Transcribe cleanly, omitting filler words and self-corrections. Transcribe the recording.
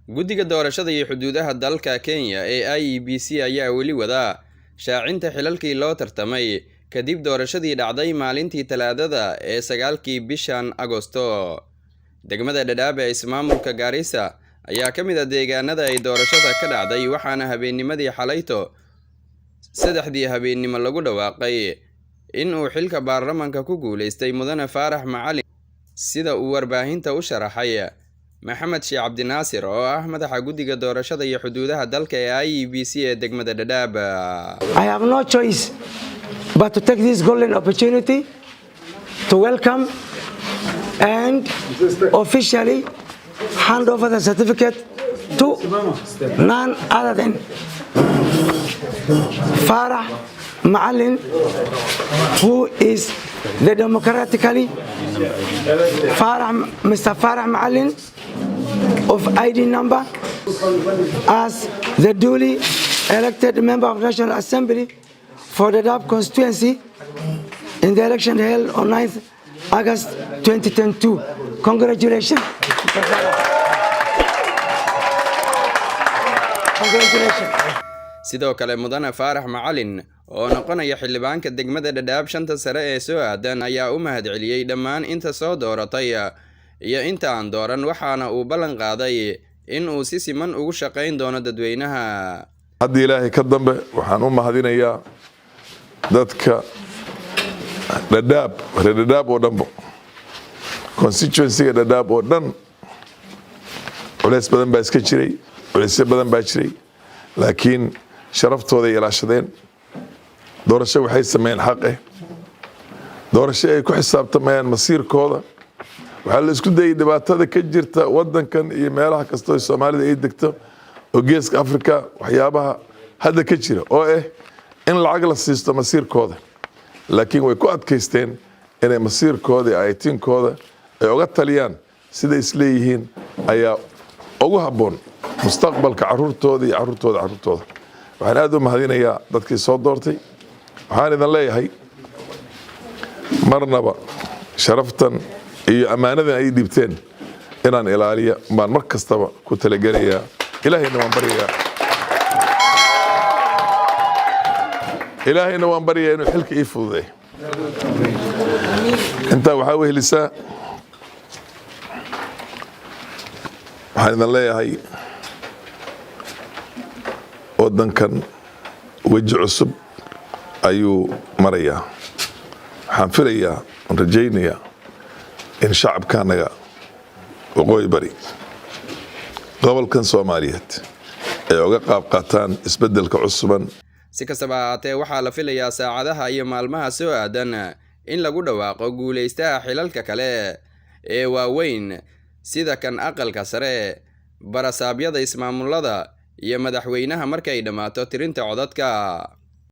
Guddiga doorashada iyo xuduudaha dalka Kenya ee IEBC ayaa weli wada shaacinta xilalkii loo tartamay kadib doorashadii dhacday maalintii Talaadada ee 9kii bishan Agoosto. Degmada Dadaab ee ismaamulka Garissa ayaa ka mid ah deegaanada ay doorashada ka dhacday waxaana habeennimadii xalayto 3 habeennimo lagu dhawaaqay in uu xilka baarlamaanka ku guuleystay Mudane Faarax Macalin sida uu warbaahinta u sharaxay Maxamed Sheikh Cabdinaasir oo ah madaxa guddiga doorashada iyo xuduudaha dalka ee IEBC ee degmada Dadaab. I have no choice but to take this golden opportunity to welcome and officially hand over the certificate to none other than Farah Macalin, who is the democratically Mr. Farah Macalin of ID number as the duly elected member of National Assembly for the Dadaab constituency in the election held on 9th August 2022. Congratulations. Congratulations. Sidoo kale Mudane Faarax Macalin oo noqonaya xildhibaanka degmada Dadaab shanta sare ee soo aadan ayaa u mahadceliyay dhammaan inta soo dooratay iyo inta aan dooran waxaana uu ballan qaaday in uu si siman ugu shaqayn doono dadweynaha. Haddii Ilaahay ka dambe waxaan u mahadinayaa dadka Dadaab oo dhanbo constituency Dadaab oo dhan culays badan baa iska jiray culaysyo badan baa jiray laakiin sharaftooda ilaashadeen doorasho waxay sameeyeen xaq ah doorasho ay ku xisaabtamayaan masiirkooda waxa la isku dayay dhibaatada ka jirta wadankan iyo meelaha kasta oo Soomaalida ay degto oo geeska Afrika waxyaabaha hadda ka jira oo in lacag la siisto masiirkooda laakiin way ku adkaysteen inay masiirkooda ay tiinkooda ay uga taliyaan sida isleeyihiin ayaa ugu habboon mustaqbalka caruurtooda iyo caruurtooda waxaan aad u mahadinayaa dadkii soo doortay waxaan idin leeyahay marnaba sharaftan iyo amaanadan ay dhibteen inaan ilaaliyo baan mar kastaba ku talagelayaa ilaahayna waan baryayaa inuu xilka ii fududeeyo intaa waxaa wehelisaa waxaan idin leeyahay wadankan weji cusub ayuu marayaa waxaan filayaa aan rajaynayaa in shacabkanaga waqooyi bari gobolkan Soomaaliyeed ay uga qaab qaataan isbedelka cusuban. Si kastaba ahaatee waxaa la filayaa saacadaha iyo maalmaha soo aadan in lagu dhawaaqo guuleystaha xilalka kale ee waaweyn sida kan aqalka sare barasaabyada ismaamulada iyo madaxweynaha markay dhamaato tirinta codadka.